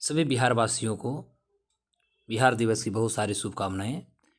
सभी बिहार वासियों को बिहार दिवस की बहुत सारी शुभकामनाएं।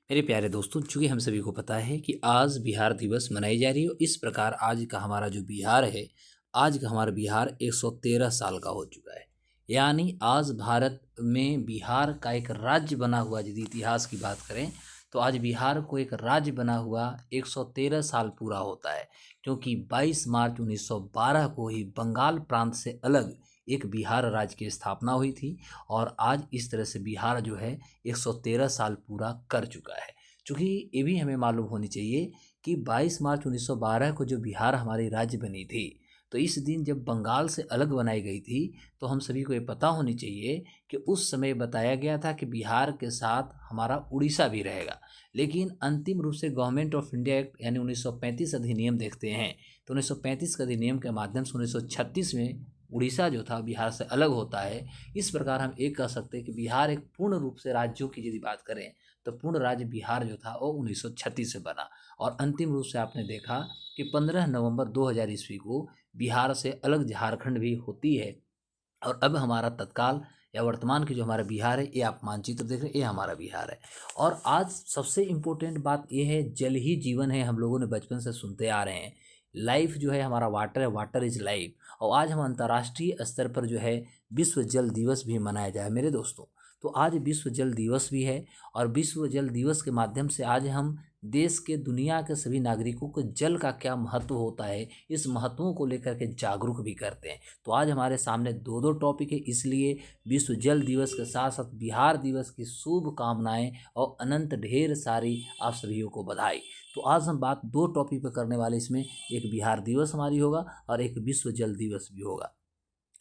मेरे प्यारे दोस्तों, चूँकि हम सभी को पता है कि आज बिहार दिवस मनाई जा रही है, इस प्रकार आज का हमारा जो बिहार है, आज का हमारा बिहार 113 साल का हो चुका है। यानी आज भारत में बिहार का एक राज्य बना हुआ, यदि इतिहास की बात करें तो आज बिहार को एक राज्य बना हुआ 113 साल पूरा होता है, क्योंकि 22 मार्च 1912 को ही बंगाल प्रांत से अलग एक बिहार राज्य की स्थापना हुई थी। और आज इस तरह से बिहार जो है 113 साल पूरा कर चुका है। चूँकि ये भी हमें मालूम होनी चाहिए कि 22 मार्च 1912 को जो बिहार हमारी राज्य बनी थी, तो इस दिन जब बंगाल से अलग बनाई गई थी, तो हम सभी को ये पता होनी चाहिए कि उस समय बताया गया था कि बिहार के साथ हमारा उड़ीसा भी रहेगा। लेकिन अंतिम रूप से गवर्नमेंट ऑफ इंडिया एक्ट यानी 1935 अधिनियम देखते हैं, तो 1935 के अधिनियम के माध्यम से 1936 में उड़ीसा जो था बिहार से अलग होता है। इस प्रकार हम एक कह सकते हैं कि बिहार एक पूर्ण रूप से राज्यों की यदि बात करें तो पूर्ण राज्य बिहार जो था वो 1936 से बना। और अंतिम रूप से आपने देखा कि 15 नवंबर 2000 ईस्वी को बिहार से अलग झारखंड भी होती है। और अब हमारा तत्काल या वर्तमान की जो हमारा बिहार है, ये आप मानचित्र देख रहे हैं, ये हमारा बिहार है। और आज सबसे इम्पोर्टेंट बात ये है, जल ही जीवन है, हम लोगों ने बचपन से सुनते आ रहे हैं। लाइफ जो है हमारा वाटर है, वाटर इज लाइफ। और आज हम अंतर्राष्ट्रीय स्तर पर जो है विश्व जल दिवस भी मनाया जाए मेरे दोस्तों। तो आज विश्व जल दिवस भी है, और विश्व जल दिवस के माध्यम से आज हम देश के, दुनिया के सभी नागरिकों को जल का क्या महत्व होता है, इस महत्वों को लेकर के जागरूक भी करते हैं। तो आज हमारे सामने दो दो टॉपिक है, इसलिए विश्व जल दिवस के साथ साथ बिहार दिवस की शुभकामनाएं और अनंत ढेर सारी आप सभी को बधाई। तो आज हम बात दो टॉपिक पर करने वाले, इसमें एक बिहार दिवस हमारी होगा और एक विश्व जल दिवस भी होगा।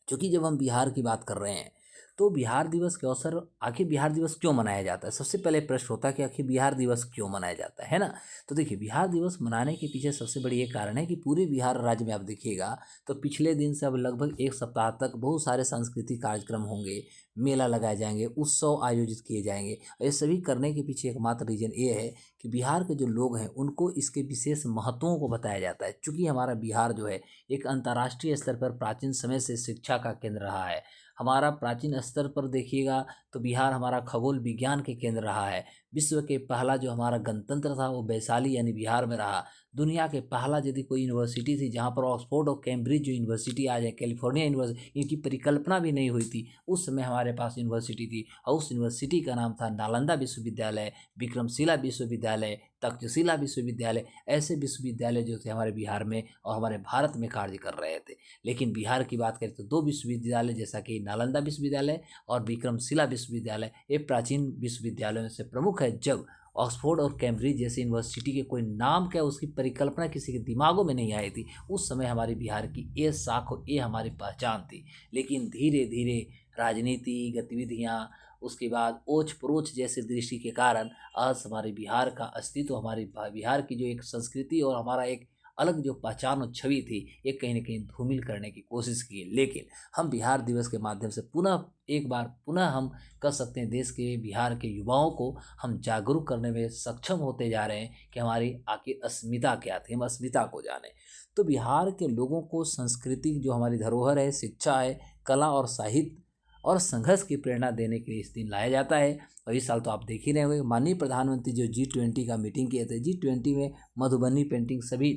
क्योंकि जब हम बिहार की बात कर रहे हैं तो बिहार दिवस के अवसर, आखिर बिहार दिवस क्यों मनाया जाता है, सबसे पहले प्रश्न होता है कि आखिर बिहार दिवस क्यों मनाया जाता है ना। तो देखिए, बिहार दिवस मनाने के पीछे सबसे बड़ी ये कारण है कि पूरे बिहार राज्य में आप देखिएगा तो पिछले दिन से अब लगभग एक सप्ताह तक बहुत सारे सांस्कृतिक कार्यक्रम होंगे, मेला लगाए जाएंगे, उत्सव आयोजित किए जाएंगे। और ये सभी करने के पीछे एकमात्र रीजन ये है कि बिहार के जो लोग हैं उनको इसके विशेष महत्वों को बताया जाता है। चूँकि हमारा बिहार जो है एक अंतर्राष्ट्रीय स्तर पर प्राचीन समय से शिक्षा का केंद्र रहा है। हमारा प्राचीन स्तर पर देखिएगा तो बिहार हमारा खगोल विज्ञान के केंद्र रहा है। विश्व के पहला जो हमारा गणतंत्र था वो वैशाली यानी बिहार में रहा। दुनिया के पहला यदि कोई यूनिवर्सिटी थी जहाँ पर ऑक्सफोर्ड और कैम्ब्रिज जो यूनिवर्सिटी आज है, कैलिफोर्निया यूनिवर्सिटी, इनकी परिकल्पना भी नहीं हुई थी, उस समय हमारे पास यूनिवर्सिटी थी। और उस यूनिवर्सिटी का नाम था नालंदा विश्वविद्यालय, विक्रमशिला विश्वविद्यालय, तक्षशिला विश्वविद्यालय। ऐसे विश्वविद्यालय जो थे हमारे बिहार में और हमारे भारत में कार्य कर रहे थे। लेकिन बिहार की बात करें तो दो विश्वविद्यालय, जैसा कि नालंदा विश्वविद्यालय और विक्रमशिला विश्वविद्यालय, ये प्राचीन विश्वविद्यालयों से प्रमुख है। जब ऑक्सफोर्ड और कैम्ब्रिज जैसी यूनिवर्सिटी के कोई नाम क्या उसकी परिकल्पना किसी के दिमागों में नहीं आई थी, उस समय हमारे बिहार की ये साख, ये हमारी पहचान थी। लेकिन धीरे धीरे राजनीति गतिविधियाँ, उसके बाद ओछ परोछ जैसे दृष्टि के कारण आज हमारे बिहार का अस्तित्व, हमारे बिहार की जो एक संस्कृति और हमारा एक अलग जो पहचान और छवि थी, ये कहीं न कहीं धूमिल करने की कोशिश की। लेकिन हम बिहार दिवस के माध्यम से पुनः एक बार पुनः हम कह सकते हैं देश के, बिहार के युवाओं को हम जागरूक करने में सक्षम होते जा रहे हैं कि हमारी आखिर अस्मिता क्या थी, हम अस्मिता को जानें। तो बिहार के लोगों को संस्कृति जो हमारी धरोहर है, शिक्षा है, कला और साहित्य और संघर्ष की प्रेरणा देने के लिए इस दिन लाया जाता है। और इस साल तो आप देख ही रहे होंगे, माननीय प्रधानमंत्री जो G20 का मीटिंग किए थे, G20 में मधुबनी पेंटिंग सभी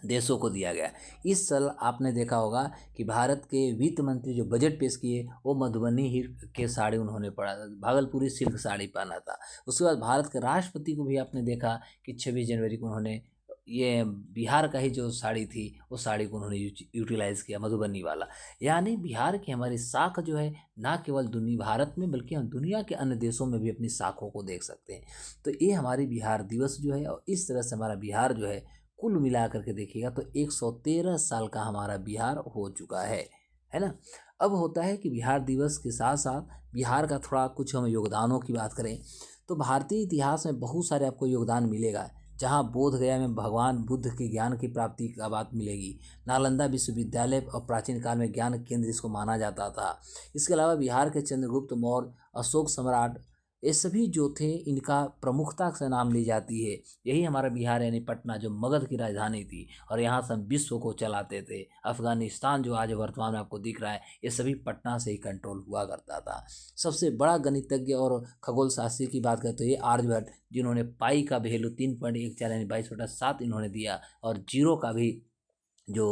देशों को दिया गया। इस साल आपने देखा होगा कि भारत के वित्त मंत्री जो बजट पेश किए वो मधुबनी ही के साड़ी उन्होंने पहना था, भागलपुरी सिल्क साड़ी पहना था। उसके बाद भारत के राष्ट्रपति को भी आपने देखा कि 26 जनवरी को उन्होंने ये बिहार का ही जो साड़ी थी वो साड़ी को उन्होंने यूटिलाइज़ किया, मधुबनी वाला। यानी बिहार की हमारी साख जो है ना केवल दुनिया भारत में बल्कि हम दुनिया के अन्य देशों में भी अपनी साखों को देख सकते हैं। तो ये हमारी बिहार दिवस जो है, और इस तरह से हमारा बिहार जो है कुल मिला करके देखिएगा तो 113 साल का हमारा बिहार हो चुका है ना। अब होता है कि बिहार दिवस के साथ साथ बिहार का थोड़ा कुछ हम योगदानों की बात करें तो भारतीय इतिहास में बहुत सारे आपको योगदान मिलेगा। जहाँ बोध गया में भगवान बुद्ध के ज्ञान की प्राप्ति का बात मिलेगी। नालंदा विश्वविद्यालय और प्राचीन काल में ज्ञान केंद्र इसको माना जाता था। इसके अलावा बिहार के चंद्रगुप्त मौर्य, अशोक सम्राट, ये सभी जो थे इनका प्रमुखता से नाम ली जाती है। यही हमारा बिहार यानी पटना जो मगध की राजधानी थी और यहाँ से हम विश्व को चलाते थे। अफगानिस्तान जो आज वर्तमान में आपको दिख रहा है ये सभी पटना से ही कंट्रोल हुआ करता था। सबसे बड़ा गणितज्ञ और खगोल शास्त्री की बात करें तो ये आर्यभट्ट, जिन्होंने पाई का वैल्यू 3.14 यानी 22/7 इन्होंने दिया और जीरो का भी जो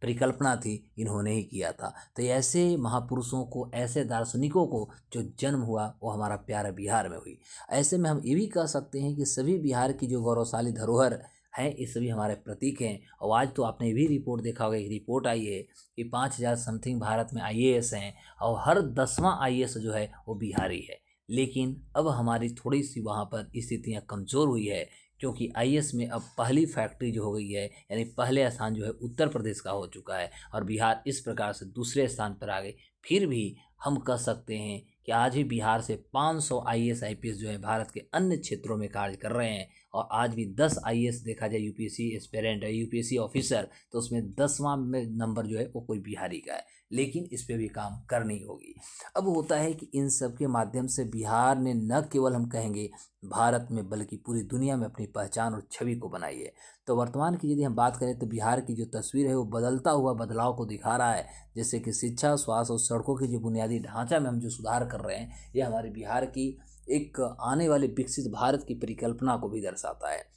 परिकल्पना थी इन्होंने ही किया था। तो ऐसे महापुरुषों को, ऐसे दार्शनिकों को जो जन्म हुआ वो हमारा प्यारा बिहार में हुई। ऐसे में हम ये भी कह सकते हैं कि सभी बिहार की जो गौरवशाली धरोहर है ये सभी हमारे प्रतीक हैं। और आज तो आपने भी रिपोर्ट देखा होगा, एक रिपोर्ट आई है कि 5,000 समथिंग भारत में आईएएस हैं और हर 10वां आईएएस जो है वो बिहारी है। लेकिन अब हमारी थोड़ी सी वहाँ पर स्थितियाँ कमज़ोर हुई है, क्योंकि आईएएस में अब पहली फैक्ट्री जो हो गई है, यानी पहले स्थान जो है उत्तर प्रदेश का हो चुका है और बिहार इस प्रकार से दूसरे स्थान पर आ गए। फिर भी हम कह सकते हैं कि आज भी बिहार से 500 आईएएस आईपीएस जो है भारत के अन्य क्षेत्रों में कार्य कर रहे हैं और आज भी 10 आईएएस देखा जाए यूपीएससी एस्पिरेंट है, यूपीएससी ऑफिसर, तो उसमें 10वां में नंबर जो है वो कोई बिहारी का है। लेकिन इस पे भी काम करनी होगी। अब होता है कि इन सब के माध्यम से बिहार ने न केवल हम कहेंगे भारत में बल्कि पूरी दुनिया में अपनी पहचान और छवि को बनाई है। तो वर्तमान की यदि हम बात करें तो बिहार की जो तस्वीर है वो बदलता हुआ बदलाव को दिखा रहा है। जैसे कि शिक्षा, स्वास्थ्य और सड़कों के जो बुनियादी ढांचा में हम जो सुधार कर रहे हैं ये हमारे बिहार की एक आने वाले विकसित भारत की परिकल्पना को भी दर्शाता है।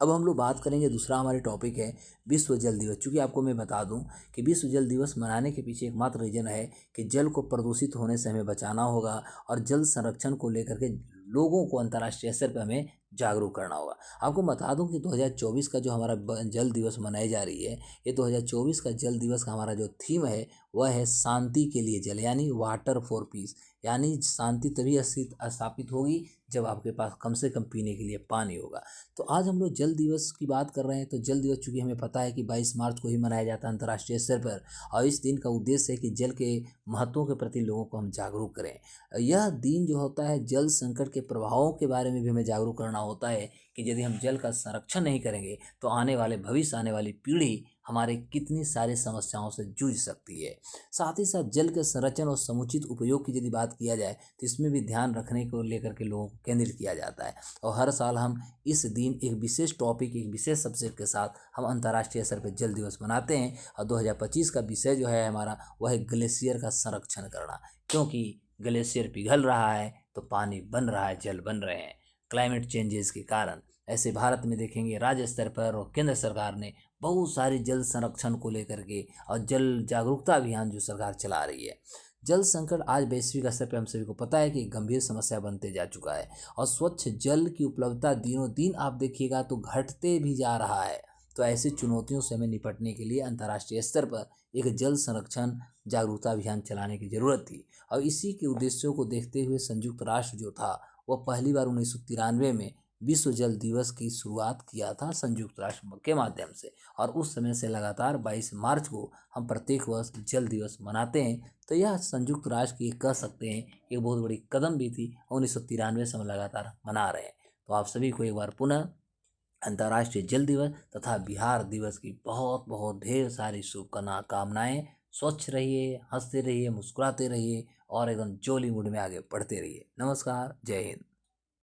अब हम लोग बात करेंगे, दूसरा हमारे टॉपिक है विश्व जल दिवस। चूँकि आपको मैं बता दूं कि विश्व जल दिवस मनाने के पीछे एकमात्र रीजन है कि जल को प्रदूषित होने से हमें बचाना होगा और जल संरक्षण को लेकर के लोगों को अंतर्राष्ट्रीय स्तर पर हमें जागरूक करना होगा। आपको बता दूं कि 2024 का जो हमारा जल दिवस मनाई जा रही है, ये 2024 का जल दिवस का हमारा जो थीम है वह है शांति के लिए जल, यानी वाटर फॉर पीस। यानी शांति तभी स्थापित होगी जब आपके पास कम से कम पीने के लिए पानी होगा। तो आज हम लोग जल दिवस की बात कर रहे हैं। तो जल दिवस चूँकि हमें पता है कि 22 मार्च को ही मनाया जाता है अंतर्राष्ट्रीय स्तर पर और इस दिन का उद्देश्य है कि जल के महत्वों के प्रति लोगों को हम जागरूक करें। यह दिन जो होता है जल संकट के प्रभावों के बारे में भी हमें जागरूक करना होता है कि यदि हम जल का संरक्षण नहीं करेंगे तो आने वाले भविष्य, आने वाली पीढ़ी हमारे कितनी सारी समस्याओं से जूझ सकती है। साथ ही साथ जल के संरक्षण और समुचित उपयोग की यदि बात किया जाए तो इसमें भी ध्यान रखने को लेकर के लोगों को केंद्रित किया जाता है और हर साल हम इस दिन एक विशेष टॉपिक, एक विशेष सब्जेक्ट के साथ हम अंतर्राष्ट्रीय स्तर पर जल दिवस मनाते हैं। और 2025 का विषय जो है हमारा वह है ग्लेशियर का संरक्षण करना, क्योंकि ग्लेशियर पिघल रहा है तो पानी बन रहा है, जल बन रहे हैं क्लाइमेट चेंजेस के कारण। ऐसे भारत में देखेंगे राज्य स्तर पर और केंद्र सरकार ने बहुत सारे जल संरक्षण को लेकर के और जल जागरूकता अभियान जो सरकार चला रही है। जल संकट आज वैश्विक स्तर पर हम सभी को पता है कि गंभीर समस्या बनते जा चुका है और स्वच्छ जल की उपलब्धता दिनों दिन आप देखिएगा तो घटते भी जा रहा है। तो ऐसी चुनौतियों से हमें निपटने के लिए अंतर्राष्ट्रीय स्तर पर एक जल संरक्षण जागरूकता अभियान चलाने की जरूरत थी और इसी के उद्देश्यों को देखते हुए संयुक्त राष्ट्र जो था वह पहली बार 1993 में विश्व जल दिवस की शुरुआत किया था संयुक्त राष्ट्र के माध्यम से और उस समय से लगातार 22 मार्च को हम प्रत्येक वर्ष जल दिवस मनाते हैं। तो यह संयुक्त राष्ट्र की कह सकते हैं एक बहुत बड़ी कदम भी थी। 1993 से हम लगातार मना रहे हैं। तो आप सभी को एक बार पुनः अंतर्राष्ट्रीय जल दिवस तथा बिहार दिवस की बहुत बहुत ढेर सारी शुभकामनाएं। स्वच्छ रहिए, हंसते रहिए, मुस्कुराते रहिए और एकदम जोली मूड में आगे बढ़ते रहिए। नमस्कार, जय हिंद।